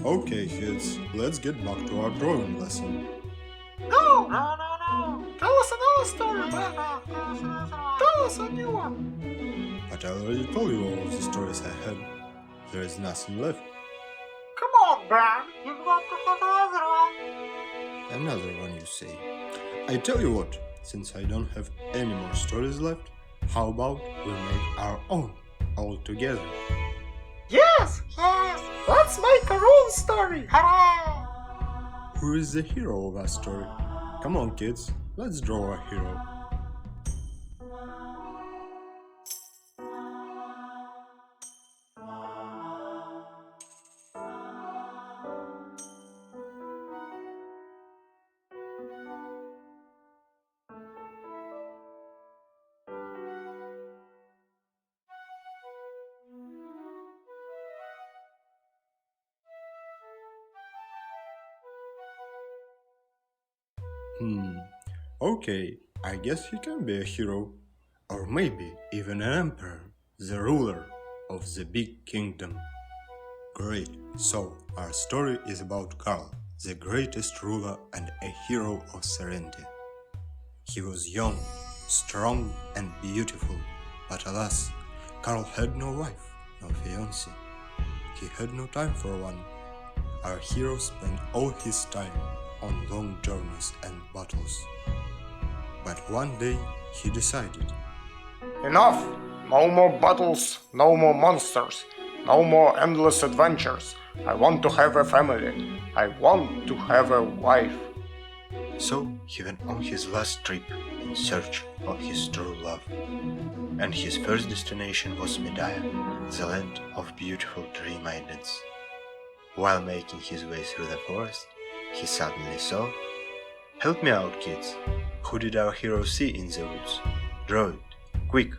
Okay, kids, let's get back to our drawing lesson. No! No, no, no! Tell us another story, man! Tell us a new one! But I already told you all of the stories I had. There is nothing left. Come on, Ben! You've got to have another one! Another one, you say. I tell you what, since I don't have any more stories left, how about we make our own, all together? Yes! Yes! Let's make our own story! Hooray! Who is the hero of our story? Come on, kids, let's draw our hero. Okay, I guess he can be a hero, or maybe even an emperor, the ruler of the big kingdom. Great, so our story is about Karl, the greatest ruler and a hero of Serenity. He was young, strong, and beautiful, but alas, Karl had no wife, no fiancé. He had no time for one. Our hero spent all his time on long journeys and battles. But one day he decided, Enough! No more battles, no more monsters, no more endless adventures. I want to have a family. I want to have a wife. so he went on his last trip in search of his true love. And his first destination was Medaya, the land of beautiful tree maidens. While making his way through the forest, he suddenly saw... Help me out, kids. Who did our hero see in the woods? Draw it, quick!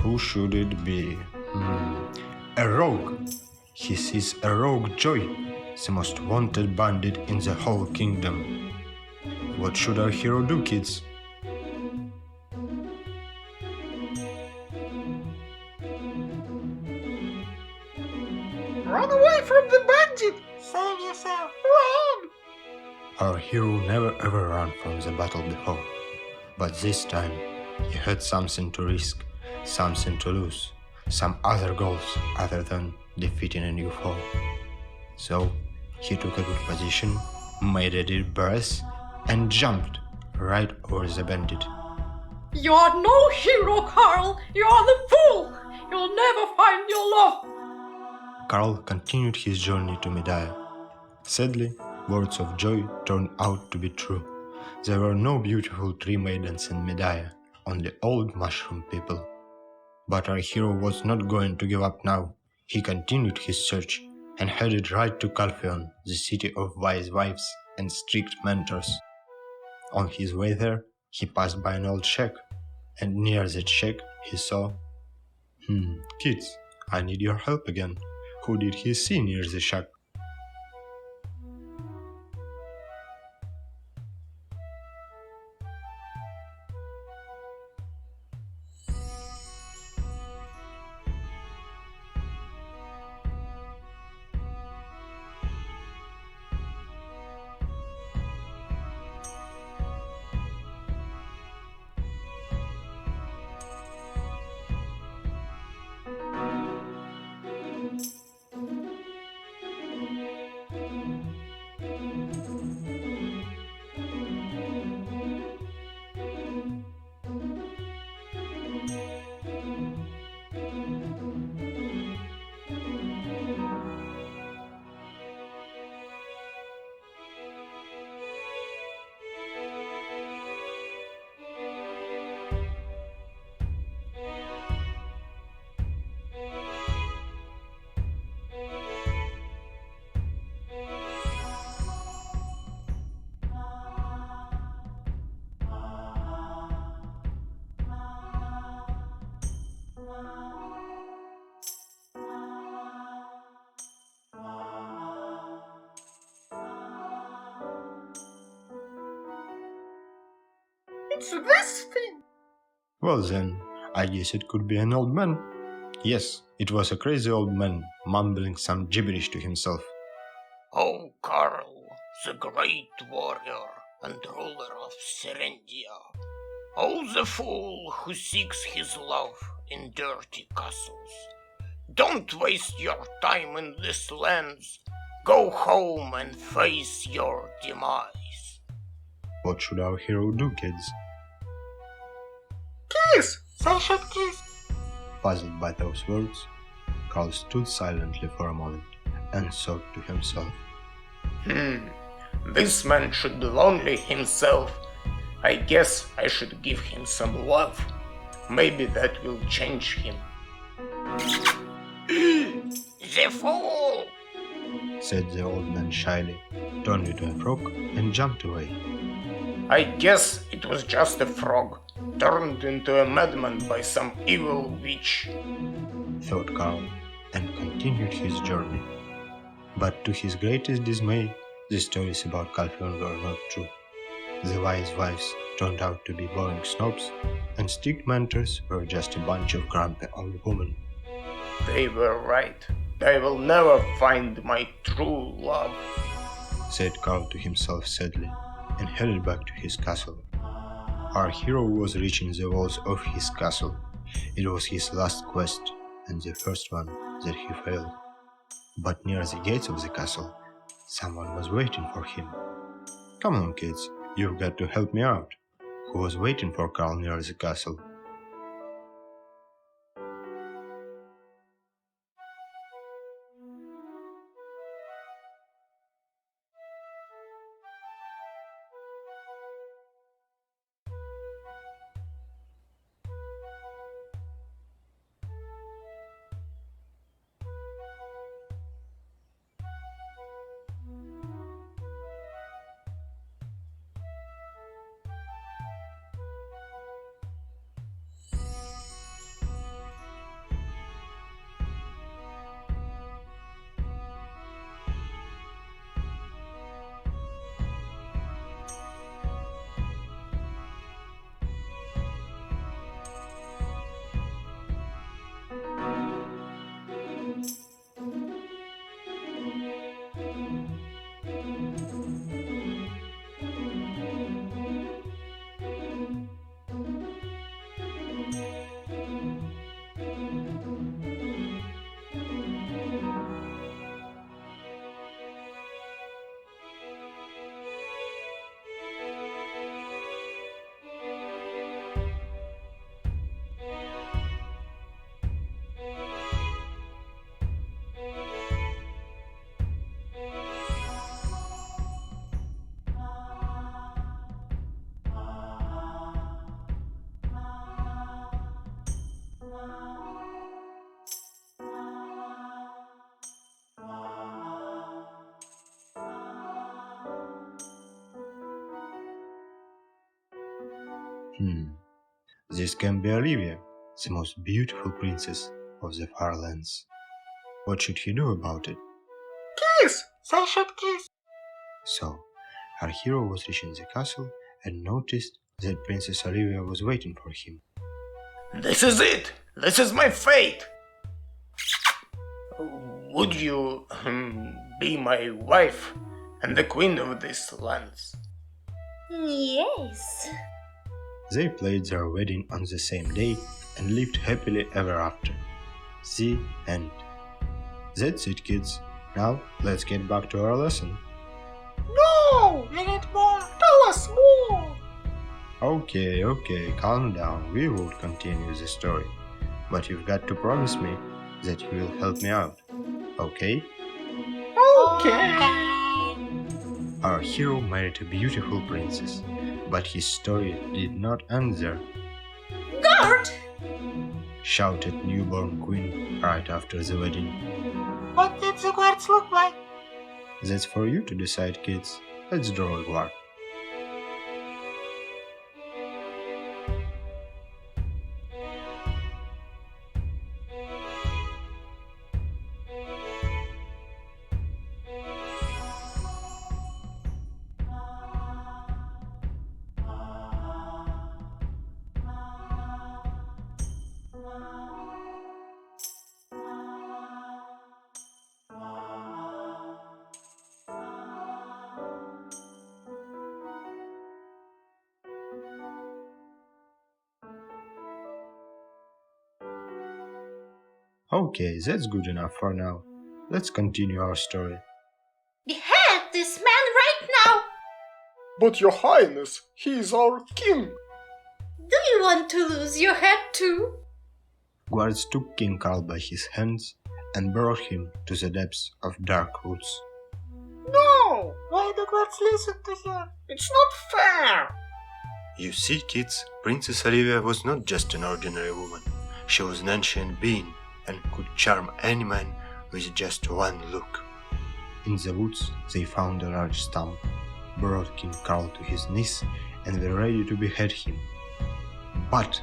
Who should it be? A rogue. He sees a rogue Joy, the most wanted bandit in the whole kingdom. What should our hero do, kids? Run away from the bandit! Save yourself! Run! Our hero never ever ran from the battle before, but this time he had something to risk, something to lose, some other goals other than defeating a new foe. So he took a good position, made a deep breath, and jumped right over the bandit. You're no hero, Karl! You're the fool! You'll never find your love! Karl continued his journey to Medaya. Sadly, words of joy turned out to be true. There were no beautiful tree maidens in Medaya, only old mushroom people. But our hero was not going to give up now. He continued his search and headed right to Calpheon, the city of wise wives and strict mentors. On his way there, he passed by an old shack, and near that shack he saw... Kids, I need your help again. Who did he see near the shack? It's this thing. Well then, I guess it could be an old man. Yes, it was a crazy old man mumbling some gibberish to himself. O Karl, the great warrior and ruler of Serendia. O the fool who seeks his love in dirty castles. Don't waste your time in these lands. Go home and face your demise. What should our hero do, kids? Kiss! They should kiss. Puzzled by those words, Karl stood silently for a moment and thought to himself. This man should be lonely himself. I guess I should give him some love. Maybe that will change him. The fool! Said the old man shyly, turned into a frog and jumped away. I guess it was just a frog, turned into a madman by some evil witch. Thought Karl, and continued his journey. But to his greatest dismay, the stories about Calphion were not true. The wise wives turned out to be boring snobs, and strict mentors were just a bunch of grumpy old women. They were right. I will never find my true love. Said Karl to himself sadly, and headed back to his castle. Our hero was reaching the walls of his castle. It was his last quest, and the first one that he failed. But near the gates of the castle, someone was waiting for him. Come on, kids, you've got to help me out. Who was waiting for Karl near the castle? This can be Olivia, the most beautiful princess of the far lands. What should he do about it? Kiss! They should kiss. So, our hero was reaching the castle and noticed that Princess Olivia was waiting for him. This is it! This is my fate! Would you be my wife and the queen of these lands? Yes. They played their wedding on the same day and lived happily ever after. The end. That's it, kids. Now, let's get back to our lesson. No! We need more. Tell us more. Okay, calm down. We will continue the story. But you've got to promise me that you will help me out. Okay? Okay. Our hero married a beautiful princess, but his story did not end there. Guard! Shouted newborn queen right after the wedding. What did the guards look like? That's for you to decide, kids. Let's draw a guard. Okay, that's good enough for now. Let's continue our story. Behead this man right now! But your highness, he is our king. Do you want to lose your head too? Guards took King Karl by his hands and brought him to the depths of dark woods. No! Why do gods listen to him? It's not fair! You see, kids, Princess Olivia was not just an ordinary woman. She was an ancient being and could charm any man with just one look. In the woods, they found a large stump, brought King Karl to his knees, and were ready to behead him. But,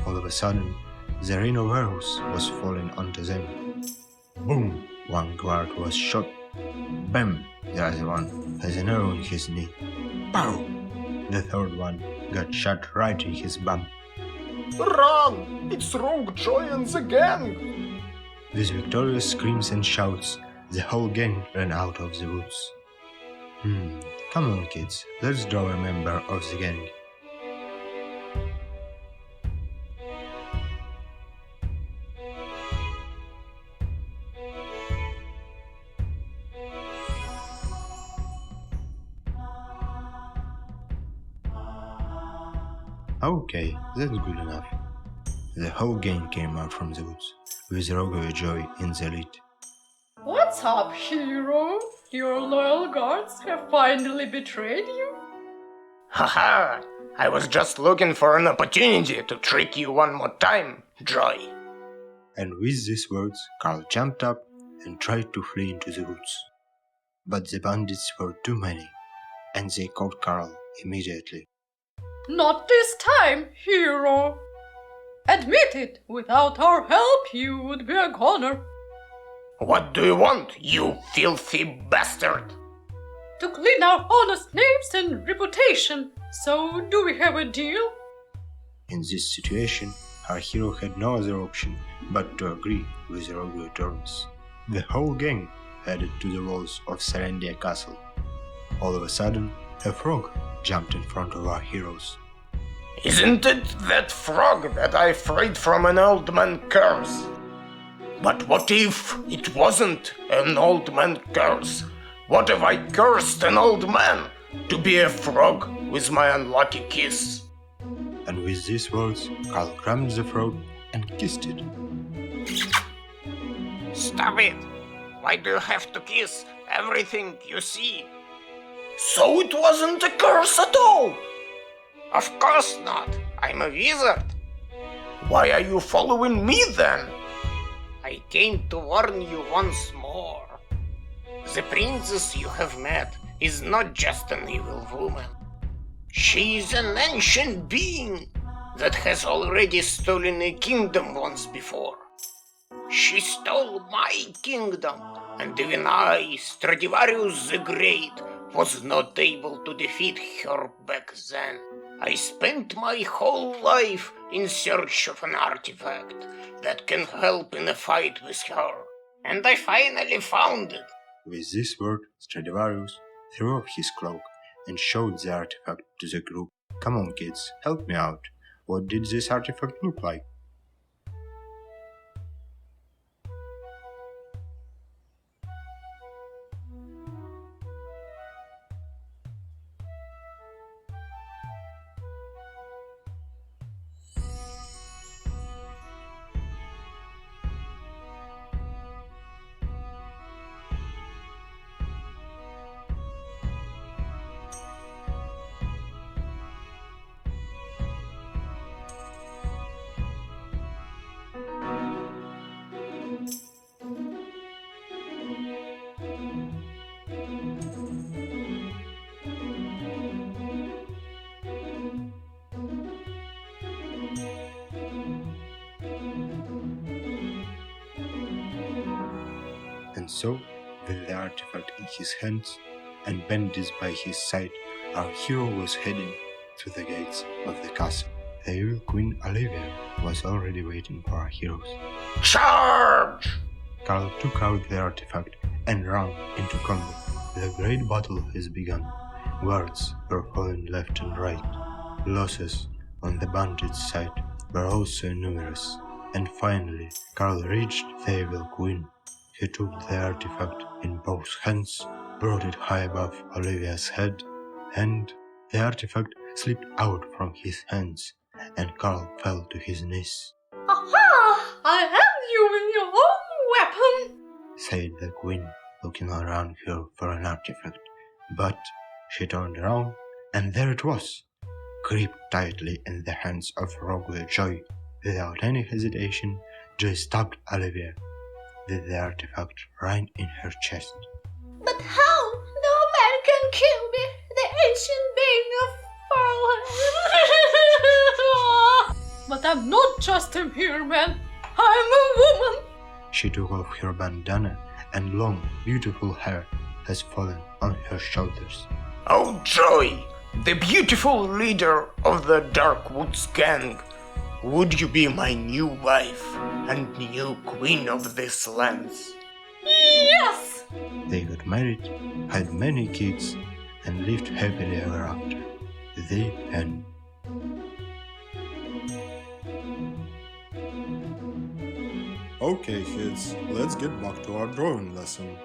all of a sudden, the rain of arrows was falling onto them. Boom! One guard was shot. Bam! The other one has an arrow in his knee. Pow! The third one got shot right in his bum. Run! It's Rogue Joy and the gang! With victorious screams and shouts, the whole gang ran out of the woods. Come on, kids, let's draw a member of the gang. Okay, that's good enough. The whole gang came out from the woods, with Joy in the lead. What's up, hero? Your loyal guards have finally betrayed you? Haha! I was just looking for an opportunity to trick you one more time, Joy. And with these words, Karl jumped up and tried to flee into the woods. But the bandits were too many, and they caught Karl immediately. Not this time, hero! Admit it, without our help you would be a goner. What do you want, you filthy bastard? To clean our honest names and reputation. So, do we have a deal? In this situation, our hero had no other option but to agree with the Rogue terms. The whole gang headed to the walls of Serendia Castle. All of a sudden, a frog jumped in front of our heroes. Isn't it that frog that I freed from an old man curse? But what if it wasn't an old man curse? What if I cursed an old man to be a frog with my unlucky kiss? And with these words, Karl grabbed the frog and kissed it. Stop it! Why do you have to kiss everything you see? So it wasn't a curse at all! Of course not! I'm a wizard! Why are you following me then? I came to warn you once more. The princess you have met is not just an evil woman. She is an ancient being that has already stolen a kingdom once before. She stole my kingdom, and even I, Stradivarius the Great, was not able to defeat her back then. I spent my whole life in search of an artifact that can help in a fight with her, and I finally found it. With this word, Stradivarius threw off his cloak and showed the artifact to the group. Come on, kids, help me out. What did this artifact look like? And so, with the artifact in his hands and bandits by his side, our hero was heading to the gates of the castle. The evil Queen Olivia was already waiting for our heroes. Charge! Karl took out the artifact and ran into combat. The great battle has begun. Guards were falling left and right. Losses on the bandits' side were also numerous, And finally, Karl reached the evil queen. He took the artifact in both hands, brought it high above Olivia's head, and the artifact slipped out from his hands, and Karl fell to his knees. Aha! I have you in your own weapon! Said the queen, looking around her for an artifact. But she turned around, and there it was, gripped tightly in the hands of Rogue with Joy. Without any hesitation, Joy stabbed Olivia with the artifact right in her chest. But how? No man can kill me, the ancient being of Karl. But I'm not just a mere man, I'm a woman! She took off her bandana, and long, beautiful hair has fallen on her shoulders. Oh, Joy, the beautiful leader of the Darkwoods gang, would you be my new wife and new queen of these lands? Yes! They got married, had many kids, and lived happily ever after. The end. Okay, kids, let's get back to our drawing lesson.